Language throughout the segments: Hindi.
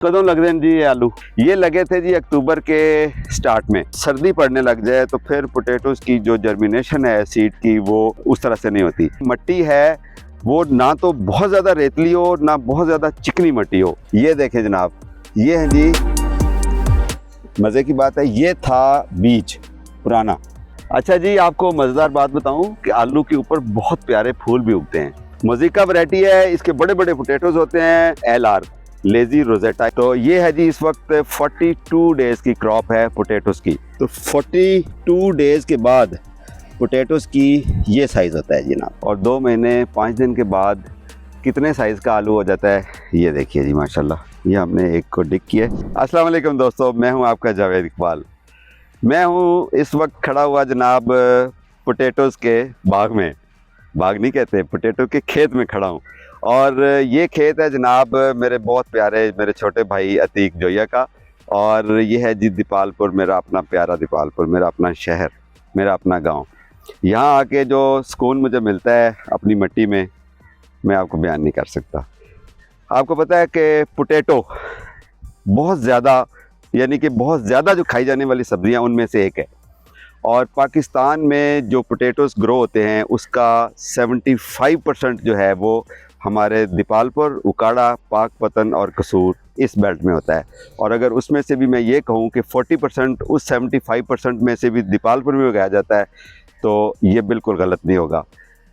कदों लग रहे हैं जी ये आलू? ये लगे थे जी अक्टूबर के स्टार्ट में। सर्दी पड़ने लग जाए तो फिर पोटैटोज की जो जर्मिनेशन है सीड की वो उस तरह से नहीं होती। मट्टी है वो ना तो बहुत ज़्यादा रेतली हो ना बहुत ज़्यादा चिकनी मट्टी हो। ये देखें जनाब, ये है जी, मज़े की बात है, ये था बीज पुराना। अच्छा जी, आपको मज़ेदार बात बताऊं कि आलू के ऊपर बहुत प्यारे फूल भी उगते हैं। मोज़िका वैरायटी है, इसके बड़े बड़े पोटैटोज होते हैं, LR लेजी रोजेटा। तो ये है जी इस वक्त 42 डेज़ की क्रॉप है पोटैटोज की। तो 42 डेज़ के बाद पोटैटोज की ये साइज़ होता है जनाब, और 2 महीने 5 दिन के बाद कितने साइज़ का आलू हो जाता है ये देखिए जी माशाल्लाह। ये हमने एक को डिक किया है। अस्सलाम वालेकुम दोस्तों, मैं हूं आपका जावेद इकबाल। मैं हूं इस वक्त खड़ा हुआ जनाब पोटैटोज़ के बाग में। बाग नहीं कहते, पोटैटो के खेत में खड़ा हूँ। और ये खेत है जनाब मेरे बहुत प्यारे मेरे छोटे भाई अतीक जोया का। और ये है जी दीपालपुर, मेरा अपना प्यारा दीपालपुर, मेरा अपना शहर, मेरा अपना गांव। यहाँ आके जो सुकून मुझे मिलता है अपनी मिट्टी में, मैं आपको बयान नहीं कर सकता। आपको पता है कि पोटैटो बहुत ज़्यादा, यानी कि बहुत ज़्यादा जो खाई जाने वाली सब्ज़ियाँ उनमें से एक है। और पाकिस्तान में जो पोटैटोज़ ग्रो होते हैं उसका 75% जो है वो हमारे दीपालपुर, उकाड़ा, पाकपतन और कसूर इस बेल्ट में होता है। और अगर उसमें से भी मैं ये कहूँ कि 40% उस 75% में से भी दीपालपुर में उगाया जाता है तो ये बिल्कुल गलत नहीं होगा।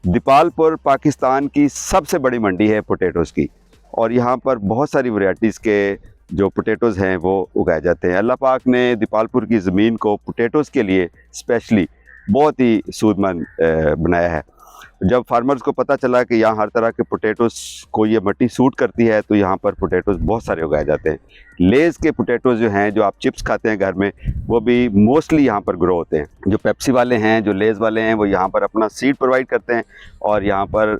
दीपालपुर पाकिस्तान की सबसे बड़ी मंडी है पोटैटोज़ की, और यहाँ पर बहुत सारी वैरायटीज़ के जो पोटैटोज़ हैं वो उगाए जाते हैं। अल्लाह पाक ने दीपालपुर की ज़मीन को पोटैटोज़ के लिए स्पेशली बहुत ही सूदमंद बनाया है। जब फार्मर्स को पता चला कि यहाँ हर तरह के पोटैटोज़ को ये मिट्टी सूट करती है तो यहाँ पर पोटैटोज़ बहुत सारे उगाए जाते हैं। लेज़ के पोटैटोज़ जो हैं, जो आप चिप्स खाते हैं घर में, वो भी मोस्टली यहाँ पर ग्रो होते हैं। जो पेप्सी वाले हैं, जो लेज़ वाले हैं, वो यहाँ पर अपना सीड प्रोवाइड करते हैं और यहाँ पर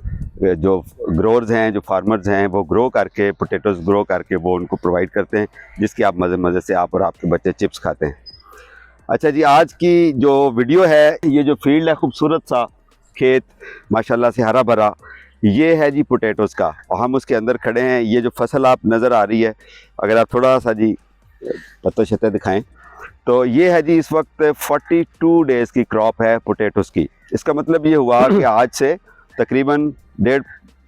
जो ग्रोअर्स हैं, जो फार्मर्स हैं, वो ग्रो करके पोटैटोज़ ग्रो करके वो उनको प्रोवाइड करते हैं, जिसकी आप मज़े मज़े से आप और आपके बच्चे चिप्स खाते हैं। अच्छा जी, आज की जो वीडियो है, ये जो फील्ड है, खूबसूरत सा खेत माशाल्लाह से हरा भरा, ये है जी पोटैटोज़ का, और हम उसके अंदर खड़े हैं। ये जो फसल आप नज़र आ रही है, अगर आप थोड़ा सा जी पत्ते शत्ते दिखाएं तो ये है जी इस वक्त 42 डेज़ की क्रॉप है पोटैटोज़ की। इसका मतलब ये हुआ कि आज से तकरीबन 1.5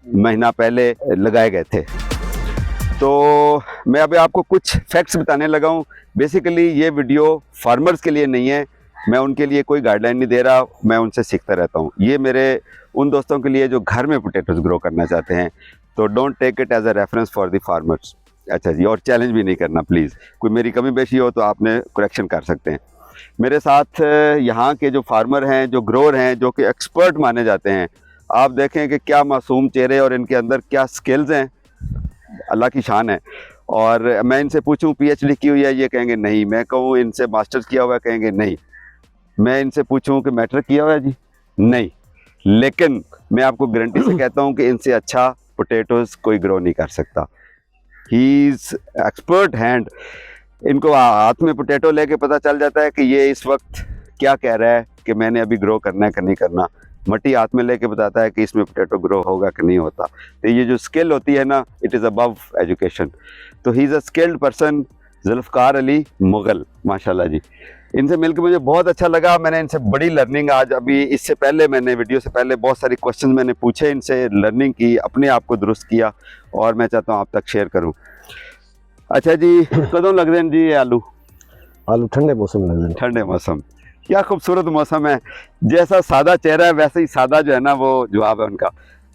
महीना पहले लगाए गए थे। तो मैं अभी आपको कुछ फैक्ट्स बताने लगा हूँ। बेसिकली ये वीडियो फार्मर्स के लिए नहीं है, मैं उनके लिए कोई गाइडलाइन नहीं दे रहा, मैं उनसे सीखता रहता हूँ। ये मेरे उन दोस्तों के लिए जो घर में पोटैटोज़ ग्रो करना चाहते हैं। तो don't take it as a reference for the farmers. अच्छा जी, और चैलेंज भी नहीं करना प्लीज़। कोई मेरी कमी बेशी हो तो आपने करेक्शन कर सकते हैं। मेरे साथ यहाँ के जो फार्मर हैं, जो ग्रोअर हैं, जो कि एक्सपर्ट माने जाते हैं। आप देखें कि क्या मासूम चेहरे और इनके अंदर क्या स्किल्स हैं, अल्लाह की शान है। और मैं इनसे पूछूं PhD की हुई है, ये कहेंगे नहीं। मैं कहूँ इनसे मास्टर्स किया हुआ है, कहेंगे नहीं। मैं इनसे पूछूं कि मैट्रिक किया हुआ है जी, नहीं। लेकिन मैं आपको गारंटी से कहता हूं कि इनसे अच्छा पोटैटोज़ कोई ग्रो नहीं कर सकता। He is expert hand. इनको हाथ में पोटैटो लेके पता चल जाता है कि ये इस वक्त क्या कह रहा है कि मैंने अभी ग्रो करना है कि नहीं करना। मट्टी हाथ में लेके बताता है कि इसमें पोटैटो ग्रो होगा कि नहीं होता। तो ये जो स्किल होती है ना, इट इज़ अबव एजुकेशन। तो he is a skilled person, Zulfiqar Ali Mughal, माशाल्लाह जी। इनसे मिलकर मुझे बहुत अच्छा लगा। मैंने इनसे बड़ी लर्निंग आज, अभी इससे पहले मैंने वीडियो से पहले बहुत सारी क्वेश्चन मैंने पूछे इनसे, लर्निंग की, अपने आप को दुरुस्त किया, और मैं चाहता हूँ आप तक शेयर करूँ। अच्छा जी, कदों लग रहे हैं जी ये आलू? आलू ठंडे मौसम में लगते हैं। ठंडे मौसम। क्या खूबसूरत मौसम है। जैसा सादा चेहरा है वैसे ही सादा जो है ना वो जवाब है उनका।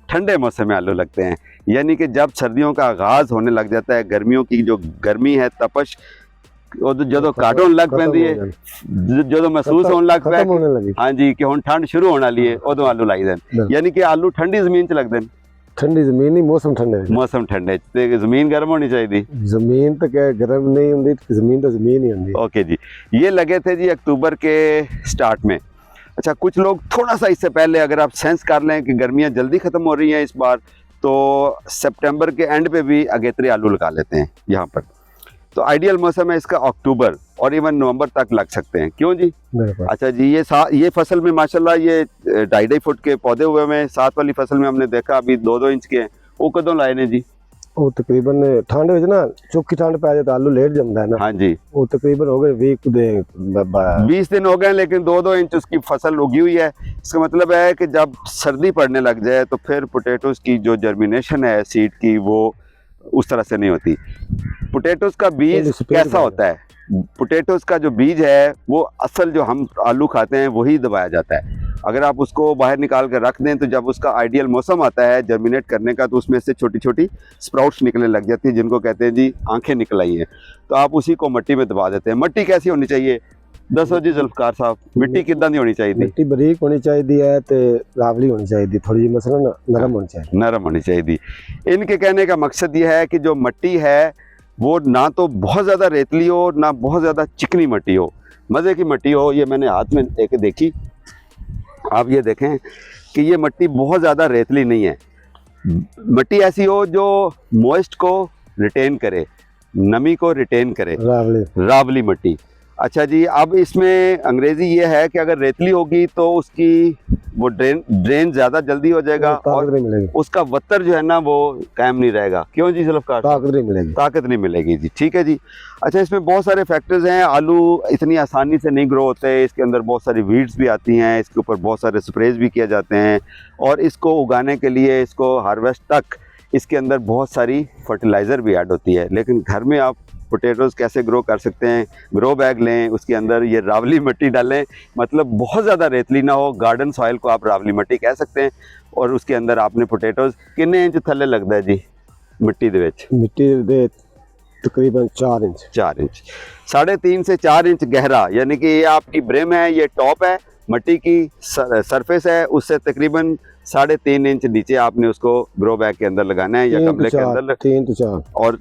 ठंडे मौसम में आलू लगते हैं, यानी कि जब सर्दियों का आगाज़ होने लग जाता है, गर्मियों की जो गर्मी है, तपश जो घट होने लग पैंदी है, जो महसूस होने लग पै, हाँ जी, कि हुण ठंड शुरू होने वाली है, उदों आलू लाई देन। यानी कि आलू ठंडी जमीन च लगते हैं। ठंडी जमीन नहीं, मौसम ठंडे है। मौसम ठंडे ते जमीन गर्म होनी चाहिए। जमीन तो क्या गर्म नहीं होती, जमीन तो जमीन ही होती। ओके जी, ये लगे थे जी अक्टूबर के स्टार्ट में। अच्छा, कुछ लोग थोड़ा सा इससे पहले अगर आप सेंस कर लें कि गर्मियाँ जल्दी ख़त्म हो रही हैं इस बार, तो सितंबर के एंड पे भी अगेतरे आलू लगा लेते हैं यहाँ पर। तो आइडियल मौसम है इसका अक्टूबर, और इवन नवंबर तक लग सकते हैं। क्यों जी? अच्छा जी, ये फसल में माशाल्लाह ये 2.5 फुट के पौधे हुए हैं। साथ वाली फसल में हमने देखा अभी 2-2 इंच के हैं। वो कदों लाए ने जी? ਉਹ ਤਕਰੀਬਨ ਠੰਡ ਵਿੱਚ ਨਾ ਚੁੱਕੀ ਠੰਡ ਪੈ ਜਾਏ ਤਾਂ ਆਲੂ ਲੇਟ ਜਾਂਦਾ ਹੈ ਨਾ। हाँ जी, ਉਹ ਤਕਰੀਬਨ हो गए 20 ਦੇ 20 दिन हो गए हैं, लेकिन 2-2 इंच उसकी फसल उगी हुई है। इसका मतलब है कि जब सर्दी पड़ने लग जाए तो फिर पोटैटोज़ की जो जर्मिनेशन है सीड की वो उस तरह से नहीं होती। पोटैटोज़ का बीज कैसा होता है? पोटैटोज़ का जो बीज है वो असल जो हम आलू खाते हैं वही दबाया जाता है। अगर आप उसको बाहर निकाल कर रख दें तो जब उसका आइडियल मौसम आता है जर्मिनेट करने का तो उसमें से छोटी छोटी स्प्राउट्स निकलने लग जाती है, जिनको कहते हैं जी आंखें निकल आई हैं। तो आप उसी को मिट्टी में दबा देते हैं। मिट्टी कैसी होनी चाहिए दसो जी जुल्फकार साहब, मिट्टी कितना दी होनी चाहिए? ਮਿੱਟੀ ਬਰੀਕ ਹੋਣੀ ਚਾਹੀਦੀ ਹੈ ਤੇ ਰਾਵਲੀ ਹੋਣੀ ਚਾਹੀਦੀ, थोड़ी ਜਿਹੀ ਮਸलन नरम होनी चाहिए। नरम होनी चाहिए। इनके कहने का मकसद ये है कि जो मिट्टी है वो ना तो बहुत ज़्यादा रेतली हो ना बहुत ज़्यादा चिकनी मिट्टी हो, मज़े की मिट्टी हो। ये मैंने हाथ में लेके देखी, आप ये देखें कि ये मिट्टी बहुत ज़्यादा रेतली नहीं है। मिट्टी ऐसी हो जो मॉइस्ट को रिटेन करे, नमी को रिटेन करे, रावली रावली मिट्टी। अच्छा जी, अब इसमें अंग्रेज़ी ये है कि अगर रेतली होगी तो उसकी वो ड्रेन ज़्यादा जल्दी हो जाएगा ताकत और नहीं मिलेगी, उसका वत्तर जो है ना वो कायम नहीं रहेगा। क्यों जी जुल्फकार? ताकत नहीं मिलेगी, ताकत नहीं मिलेगी जी। ठीक है जी। अच्छा, इसमें बहुत सारे फैक्टर्स हैं। आलू इतनी आसानी से नहीं ग्रो होते, इसके अंदर बहुत सारी वीड्स भी आती हैं, इसके ऊपर बहुत सारे स्प्रेज भी किए जाते हैं और इसको उगाने के लिए, इसको हार्वेस्ट तक इसके अंदर बहुत सारी फर्टिलाइज़र भी ऐड होती है। लेकिन घर में आप पोटैटोज़ कैसे ग्रो कर सकते हैं? ग्रो बैग लें, उसके अंदर ये रावली मिट्टी डालें, मतलब बहुत ज़्यादा रेतली ना हो, गार्डन सॉइल को आप रावली मिट्टी कह सकते हैं। और उसके अंदर आपने पोटैटोज़ कितने इंच थल्ले लगता है जी मिट्टी दे विच? मिट्टी दे तकरीबन 4 इंच, 4 इंच, 3.5 से 4 इंच गहरा, यानी कि ये आपकी ब्रिम है, ये टॉप है, मिट्टी की सरफेस है, उससे तकरीबन 3.5 इंच नीचे आपने उसको ग्रो बैग के अंदर लगाना है या गमले के अंदर। 3 से 4 और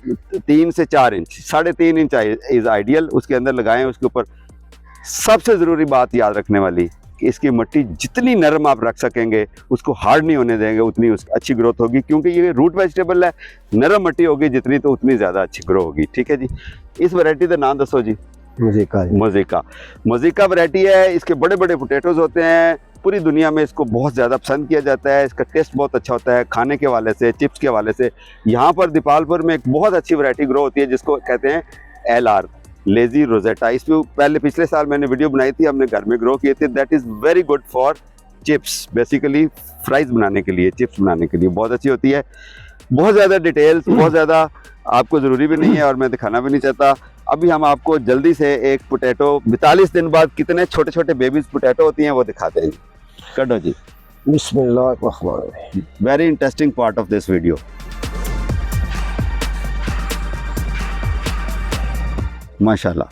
3 से 4 इंच, 3.5 इंच इज़ आइडियल, उसके अंदर लगाएं। उसके ऊपर सबसे ज़रूरी बात याद रखने वाली कि इसकी मिट्टी जितनी नरम आप रख सकेंगे, उसको हार्ड नहीं होने देंगे, उतनी अच्छी ग्रोथ होगी। क्योंकि ये रूट वेजिटेबल है, नरम मिट्टी होगी जितनी तो उतनी ज़्यादा अच्छी ग्रो होगी। ठीक है जी। इस वैरायटी का नाम दसो जी। मज़ीका वैरायटी है। इसके बड़े बड़े पोटैटोज़ होते हैं, पूरी दुनिया में इसको बहुत ज़्यादा पसंद किया जाता है। इसका टेस्ट बहुत अच्छा होता है खाने के हवाले से, चिप्स के हवाले से। यहाँ पर दीपालपुर में एक बहुत अच्छी वैरायटी ग्रो होती है जिसको कहते हैं LR, लेज़ी रोजेटा। इस पर पिछले साल मैंने वीडियो बनाई थी, हमने घर में ग्रो किए थे। That is very good for chips, basically fries बनाने के लिए, चिप्स बनाने के लिए बहुत अच्छी होती है। बहुत ज़्यादा डिटेल्स, बहुत ज़्यादा आपको ज़रूरी भी नहीं है और मैं दिखाना भी नहीं चाहता। अभी हम आपको जल्दी से एक पोटैटो 42 दिन बाद कितने छोटे छोटे बेबीज पोटैटो होती हैं वो दिखाते हैं। कटो जी। बिस्मिल्लाह। Very interesting part of this video. माशाल्लाह,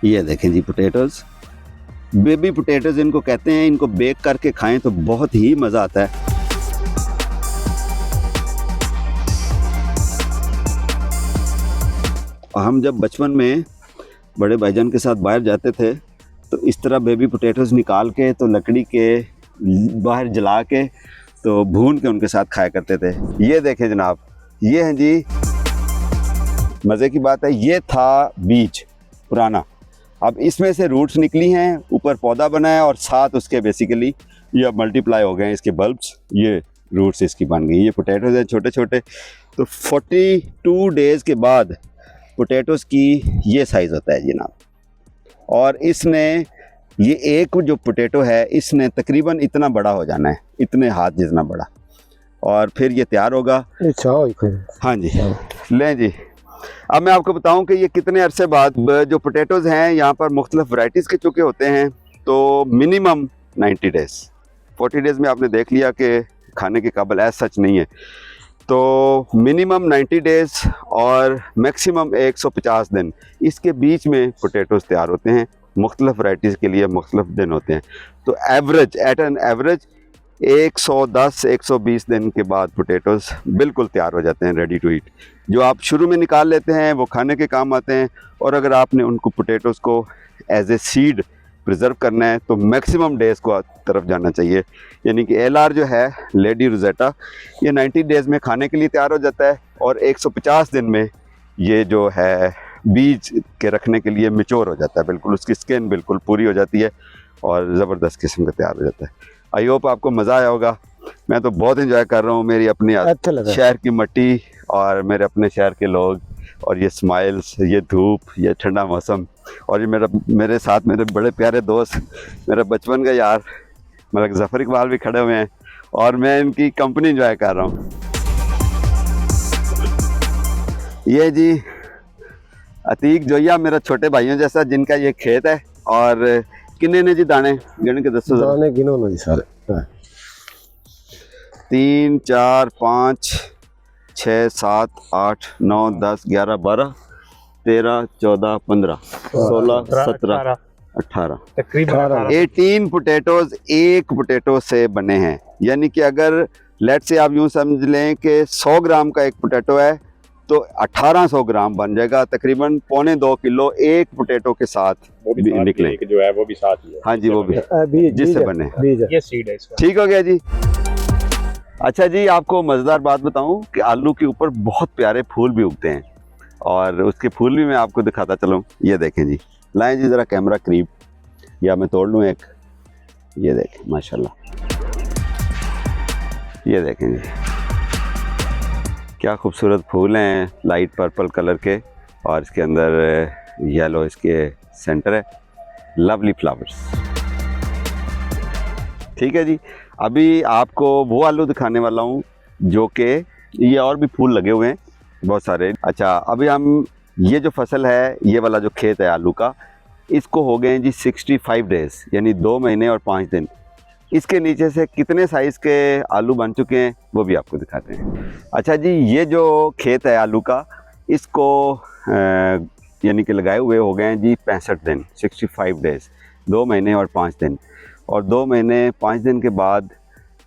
ये देखें जी पोटैटोज़, बेबी पोटैटोज़ इनको कहते हैं। इनको बेक करके खाएं तो बहुत ही मज़ा आता है। हम जब बचपन में बड़े भाईजान के साथ बाहर जाते थे तो इस तरह बेबी पोटैटोज़ निकाल के तो लकड़ी के बाहर जला के तो भून के उनके साथ खाया करते थे। ये देखें जनाब, ये हैं जी, मज़े की बात है, ये था बीज पुराना। अब इसमें से रूट्स निकली हैं, ऊपर पौधा बना है और साथ उसके बेसिकली ये मल्टीप्लाई हो गए हैं इसके बल्ब्स, ये रूट्स इसकी बन गई। ये पोटैटोज़ हैं छोटे छोटे। तो 42 डेज़ के बाद पोटैटोज़ की ये साइज़ होता है जनाब। और इसने ये एक जो पोटैटो है इसने तकरीबन इतना बड़ा हो जाना है, इतने हाथ जितना बड़ा, और फिर ये तैयार होगा। हाँ जी, लें जी। अब मैं आपको बताऊं कि ये कितने अरसे बाद जो पोटैटोज़ हैं यहाँ पर मुख्तलिफ वैराइटीज़ के चुके होते हैं। तो मिनिमम 90 डेज़, 40 डेज़ में आपने देख लिया कि खाने के काबिल एज सच नहीं है। तो मिनिमम 90 डेज़ और मैक्सिमम 150 दिन, इसके बीच में पोटैटोज़ तैयार होते हैं। मुख्तलिफ वैराइटीज़ के लिए मुख्तलिफ दिन होते हैं। तो एवरेज, एट एन एवरेज 110-120 दिन के बाद पोटैटोज़ बिल्कुल तैयार हो जाते हैं, रेडी टू ईट। जो आप शुरू में निकाल लेते हैं वो खाने के काम आते हैं, और अगर आपने उनको पोटैटोज़ को एज ए सीड प्रिजर्व करना है तो मैक्सिमम डेज़ को तरफ जाना चाहिए। यानी कि LR जो है, लेडी रोजेटा, ये 90 डेज़ में खाने के लिए तैयार हो जाता है और 150 दिन में ये जो है बीज के रखने के लिए मैच्योर हो जाता है, बिल्कुल उसकी स्किन बिल्कुल पूरी हो जाती है और ज़बरदस्त किस्म का तैयार हो जाता है। आई होप आपको मज़ा आया होगा। मैं तो बहुत इंजॉय कर रहा हूँ मेरी अपनी अच्छा लगा। शहर की मिट्टी और मेरे अपने शहर के लोग और ये स्माइल्स, ये धूप, ये ठंडा मौसम और ये मेरे साथ मेरे बड़े प्यारे दोस्त, मेरा बचपन का यार मतलब ज़फ़र इकबाल भी खड़े हुए हैं और मैं इनकी कंपनी इंजॉय कर रहा हूँ। ये जी अतीक जोया मेरा छोटे भाइयों जैसा जिनका ये खेत है। और किन्ने ने जी दाने गिन के दसो जरा। दाने गिनो ना जी सारे। हाँ। 3 4 5 6 7 8 9 10 11 12 13 14 15 16 17 18 तकरीबन 18 पोटैटोज एक पोटैटो से बने हैं। यानी कि अगर लेट से आप यूं समझ लें कि 100 ग्राम का एक पोटैटो है तो 1800 ग्राम बन जाएगा, तकरीबन 1.25 किलो एक पोटैटो के साथ निकले जो है वो भी साथ ही है। हाँ जी, वो भी बीज जिससे है, बने। बीज है। ये सीड है इसका। ठीक हो गया जी। अच्छा जी, आपको मज़ेदार बात बताऊं कि आलू के ऊपर बहुत प्यारे फूल भी उगते हैं और उसके फूल भी मैं आपको दिखाता चलूं। ये देखें जी, लाएं जी ज़रा कैमरा करीब, या मैं तोड़ लूं एक। ये देखें माशाल्लाह, ये देखें जी क्या खूबसूरत फूल हैं, लाइट पर्पल कलर के और इसके अंदर येलो इसके सेंटर है। Lovely flowers. ठीक है जी, अभी आपको वो आलू दिखाने वाला हूँ जो कि ये और भी फूल लगे हुए हैं बहुत सारे। अच्छा, अभी हम ये जो फसल है, ये वाला जो खेत है आलू का, इसको हो गए हैं जी 65 डेज़, यानी 2 महीने और 5 दिन। इसके नीचे से कितने साइज़ के आलू बन चुके हैं वो भी आपको दिखाते हैं। अच्छा जी, ये जो खेत है आलू का, इसको यानी कि लगाए हुए हो गए हैं जी 65 दिन, 65 डेज़, 2 महीने और 5 दिन। और 2 महीने 5 दिन के बाद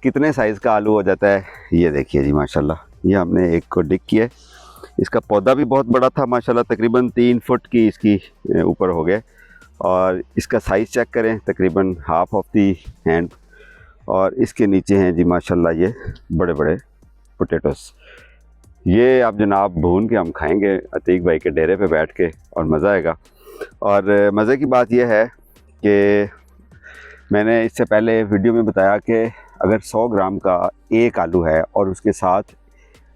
कितने साइज़ का आलू हो जाता है, ये देखिए जी माशाल्लाह। ये हमने एक को डिग किया, इसका पौधा भी बहुत बड़ा था माशाल्लाह, तकरीबन 3 फुट की इसकी ऊपर हो गए। और इसका साइज़ चेक करें, तकरीबन हाफ ऑफ दी हैंड। और इसके नीचे हैं जी माशाल्लाह ये बड़े बड़े पोटैटोस। ये आप जनाब भून के हम खाएंगे अतीक भाई के डेरे पे बैठ के और मज़ा आएगा। और मज़े की बात यह है कि मैंने इससे पहले वीडियो में बताया कि अगर 100 ग्राम का एक आलू है और उसके साथ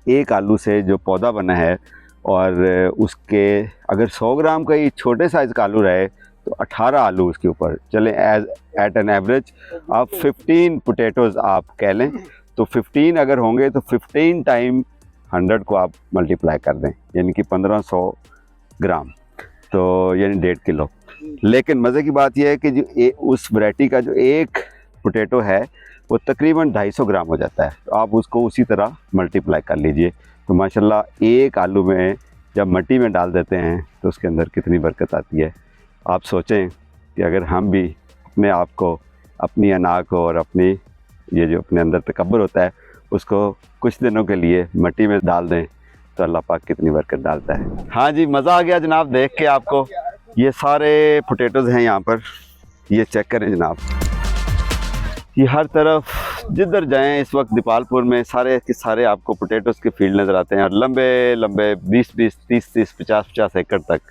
एक आलू से जो पौधा बना है और उसके अगर 100 ग्राम का ही छोटे साइज़ का आलू रहे तो 18 आलू उसके ऊपर चले, एट एन एवरेज आप 15 पोटैटोज़ आप कह लें। तो 15 अगर होंगे तो 15 टाइम 100 को आप मल्टीप्लाई कर दें, यानी कि 1500 ग्राम, तो यानी 1.5 किलो। लेकिन मज़े की बात यह है कि जो उस वैरायटी का जो एक पोटैटो है वो तकरीबन 250 ग्राम हो जाता है। तो आप उसको उसी तरह मल्टीप्लाई कर लीजिए। तो माशाल्लाह एक आलू में जब मिट्टी में डाल देते हैं तो उसके अंदर कितनी बरकत आती है। आप सोचें कि अगर हम भी अपने आप को, अपनी अना को और अपनी ये जो अपने अंदर तकब्बुर होता है उसको कुछ दिनों के लिए मिट्टी में डाल दें तो अल्लाह पाक कितनी बरकत डालता है। हाँ जी, मज़ा आ गया जनाब देख के आपको। ये सारे पोटैटोज़ हैं यहाँ पर, ये चेक करें जनाब। ये हर तरफ जिधर जाएं इस वक्त दीपालपुर में सारे के सारे आपको पोटैटोज़ के फील्ड नज़र आते हैं और लंबे लंबे 20-20, 30-30, 50-50 एकड़ तक।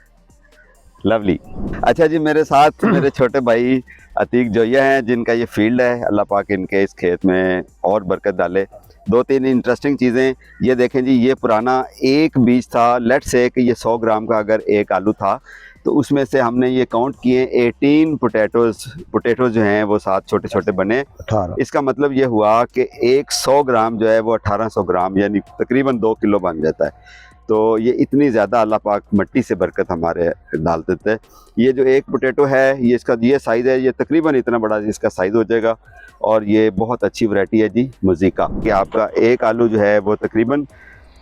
लवली। अच्छा जी, मेरे साथ मेरे छोटे भाई अतीक जोया हैं जिनका ये फील्ड है। अल्लाह पाक इनके इस खेत में और बरकत डाले। 2-3 इंटरेस्टिंग चीज़ें ये देखें जी, ये पुराना एक बीज था। लेट्स से कि ये 100 ग्राम का अगर एक आलू था तो उसमें से हमने ये काउंट किए 18 पोटैटोज़ जो हैं वो 7 छोटे छोटे बने। 18। इसका मतलब ये हुआ कि एक 100 ग्राम जो है वो 1800 ग्राम यानी तकरीबन 2 किलो बन जाता है। तो ये इतनी ज़्यादा अल्लाह पाक मिट्टी से बरकत हमारे डाल देते हैं। ये जो एक पोटैटो है ये इसका ये साइज़ है, ये तकरीबन इतना बड़ा इसका साइज़ हो जाएगा। और ये बहुत अच्छी वैरायटी है जी मुज़ीका, कि आपका एक आलू जो है वो तकरीबन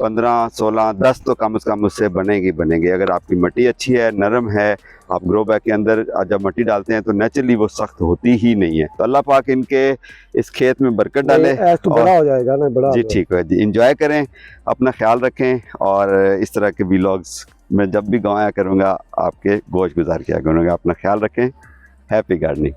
15, 16, 10 तो कम से कम उससे बनेंगे। अगर आपकी मिट्टी अच्छी है, नरम है, आप ग्रो बैग के अंदर जब मिट्टी डालते हैं तो नेचुरली वो सख्त होती ही नहीं है। तो अल्लाह पाक इनके इस खेत में बरकत डाले। तो बड़ा हो जाएगा ना, बड़ा जी ठीक है जी, इंजॉय करें, अपना ख्याल रखें और इस तरह के व्लॉग्स मैं जब भी गाँव आया करूँगा आपके गोश गुजार किया करूँगा। अपना ख्याल रखें। Happy gardening.